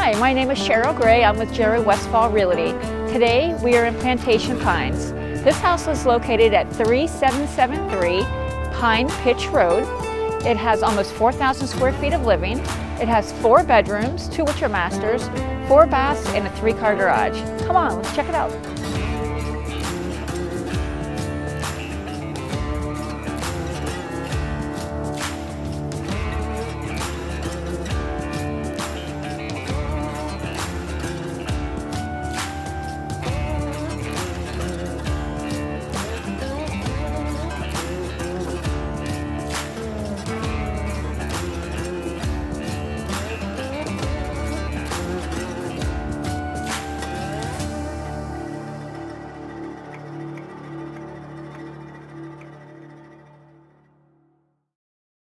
Hi, my name is Cheryl Gray. I'm with Jerry Westfall Realty. Today we are in Plantation Pines. This house is located at 3773 Pine Pitch Road. It has almost 4,000 square feet of living. It has 4 bedrooms, 2 which are masters, 4 baths, and a 3-car garage. Come on, let's check it out.